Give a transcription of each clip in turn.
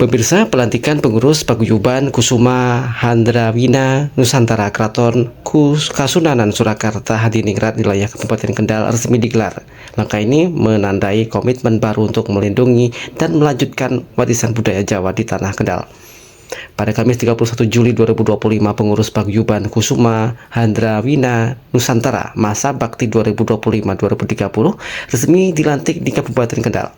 Pemirsa, pelantikan pengurus Paguyuban Kusuma Handrawina Nusantara Keraton Kasunanan Surakarta Hadiningrat wilayah Kabupaten Kendal resmi digelar. Langkah ini menandai komitmen baru untuk melindungi dan melanjutkan warisan budaya Jawa di tanah Kendal. Pada Kamis 31 Juli 2025, pengurus Paguyuban Kusuma Handrawina Nusantara masa bakti 2025-2030 resmi dilantik di Kabupaten Kendal.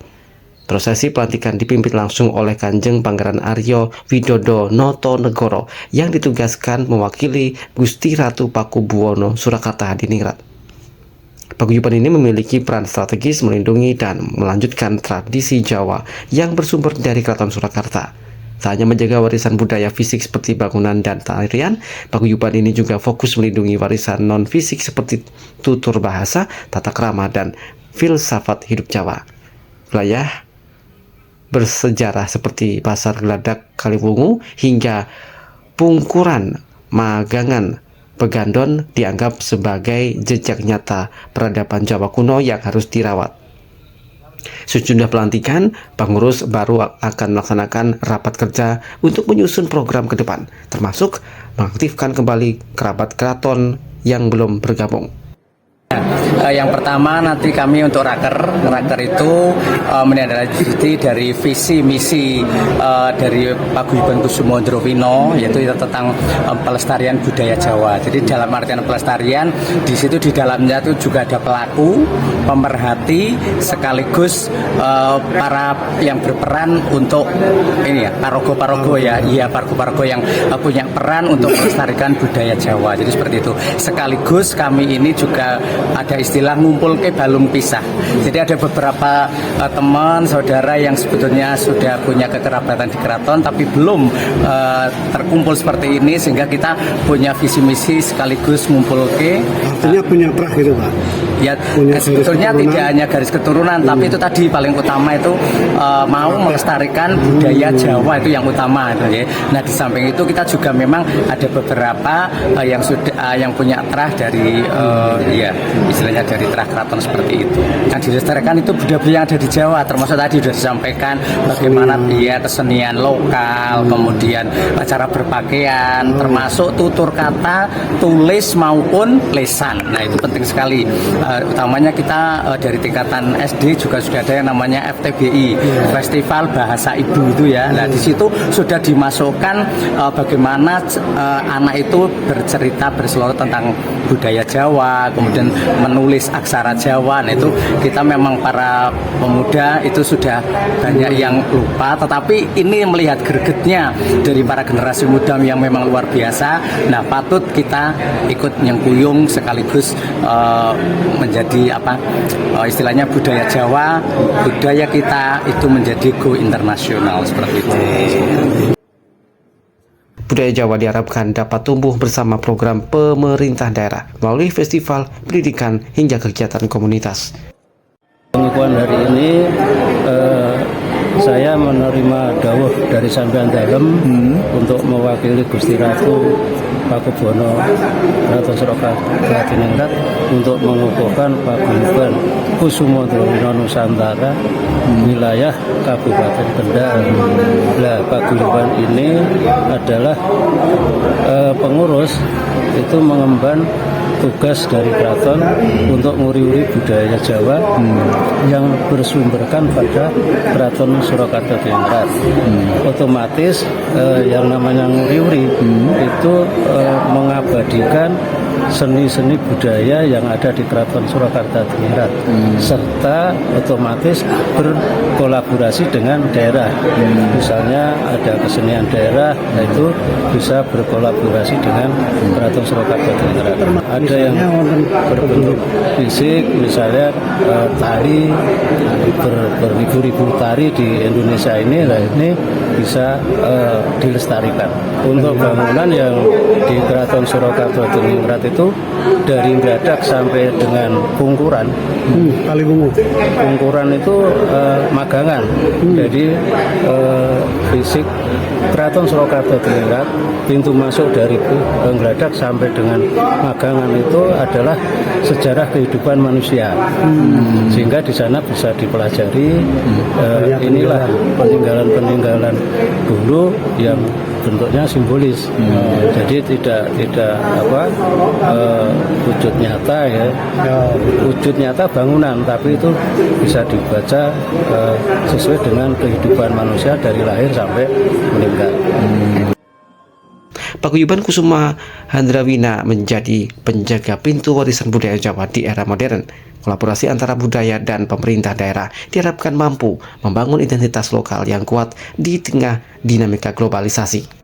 Prosesi pelantikan dipimpin langsung oleh Kanjeng Pangeran Aryo Widodo Notonegoro yang ditugaskan mewakili Gusti Ratu Pakubuwono Surakarta Hadiningrat. Paguyuban ini memiliki peran strategis melindungi dan melanjutkan tradisi Jawa yang bersumber dari Keraton Surakarta. Tak hanya menjaga warisan budaya fisik seperti bangunan dan tarian, paguyuban ini juga fokus melindungi warisan non-fisik seperti tutur bahasa, tata krama, dan filsafat hidup Jawa. Wilayah bersejarah seperti Pasar Geladak Kaliwungu hingga Pungkuran Magangan Pegandon dianggap sebagai jejak nyata peradaban Jawa kuno yang harus dirawat. Sesudah pelantikan, pengurus baru akan melaksanakan rapat kerja untuk menyusun program ke depan, termasuk mengaktifkan kembali kerabat keraton yang belum bergabung. Yang pertama nanti kami untuk raker itu menindaklanjuti dari visi misi dari Paguyuban Kusuma Handrawina, yaitu tentang pelestarian budaya Jawa. Jadi dalam artian pelestarian di situ di dalamnya itu juga ada pelaku, pemerhati, sekaligus para yang berperan untuk ini ya parogo-parogo parogo-parogo yang punya peran untuk melestarikan budaya Jawa. Jadi seperti itu. Sekaligus kami ini juga ada istilah ngumpul ke balung pisah. Jadi ada beberapa teman saudara yang sebetulnya sudah punya kekerabatan di keraton tapi belum terkumpul seperti ini, sehingga kita punya visi misi sekaligus ngumpul ke. Artinya punya trah gitu Pak? Ya sebetulnya tidak hanya garis keturunan, tapi itu tadi paling utama itu mau melestarikan budaya Jawa, itu yang utama itu ya. Nah di samping itu kita juga memang ada beberapa yang sudah yang punya trah dari istilahnya dari trah keraton seperti itu. Yang dilestarikan itu budaya yang ada di Jawa, termasuk tadi sudah disampaikan bagaimana kesenian lokal, kemudian cara berpakaian, termasuk tutur kata, tulis maupun lesan. Nah itu penting sekali. Utamanya kita dari tingkatan SD juga sudah ada yang namanya FTBI, Festival Bahasa Ibu itu ya. Nah di situ sudah dimasukkan bagaimana anak itu bercerita berseluruh tentang budaya Jawa, kemudian menulis aksara Jawa. Nah itu kita memang para pemuda itu sudah banyak yang lupa, tetapi ini melihat gregetnya dari para generasi muda yang memang luar biasa. Nah patut kita ikut nyengkuyung sekaligus menjadi istilahnya budaya Jawa, budaya kita itu menjadi go internasional seperti itu. Budaya Jawa diharapkan dapat tumbuh bersama program pemerintah daerah melalui festival, pendidikan, hingga kegiatan komunitas. Pengukuhan hari ini saya menerima dawuh dari Sampean Dalem untuk mewakili Gusti Ratu Pakubuwono Surakarta Hadiningrat untuk mengukuhkan Paguyuban Kusuma Handrawina Nusantara wilayah Kabupaten Kendal. Nah, paguyuban ini adalah pengurus itu mengemban tugas dari keraton untuk nguri-uri budaya Jawa yang bersumberkan pada Keraton Surakarta Hadiningrat. Otomatis yang namanya nguri-uri itu mengabadikan seni-seni budaya yang ada di Keraton Surakarta Hadiningrat, serta otomatis berkolaborasi dengan daerah. Misalnya ada kesenian daerah, itu bisa berkolaborasi dengan Keraton Surakarta Hadiningrat. Ada yang berbentuk fisik, misalnya tari, beribu-ribu tari di Indonesia ini, ini bisa dilestarikan. Untuk bangunan yang di Keraton Surakarta Hadiningrat itu dari Geladak sampai dengan Pungkuran, Pungkuran itu Magangan, jadi fisik Keraton Surakarta Diningrat, pintu masuk dari Ngladak sampai dengan Magangan itu adalah sejarah kehidupan manusia. Sehingga di sana bisa dipelajari inilah peninggalan-peninggalan dulu yang bentuknya simbolis. Jadi tidak wujud nyata ya, wujud nyata bangunan, tapi itu bisa dibaca sesuai dengan kehidupan manusia dari lahir sampai meninggal. Paguyuban Kusuma Handrawina menjadi penjaga pintu warisan budaya Jawa di era modern. Kolaborasi antara budaya dan pemerintah daerah diharapkan mampu membangun identitas lokal yang kuat di tengah dinamika globalisasi.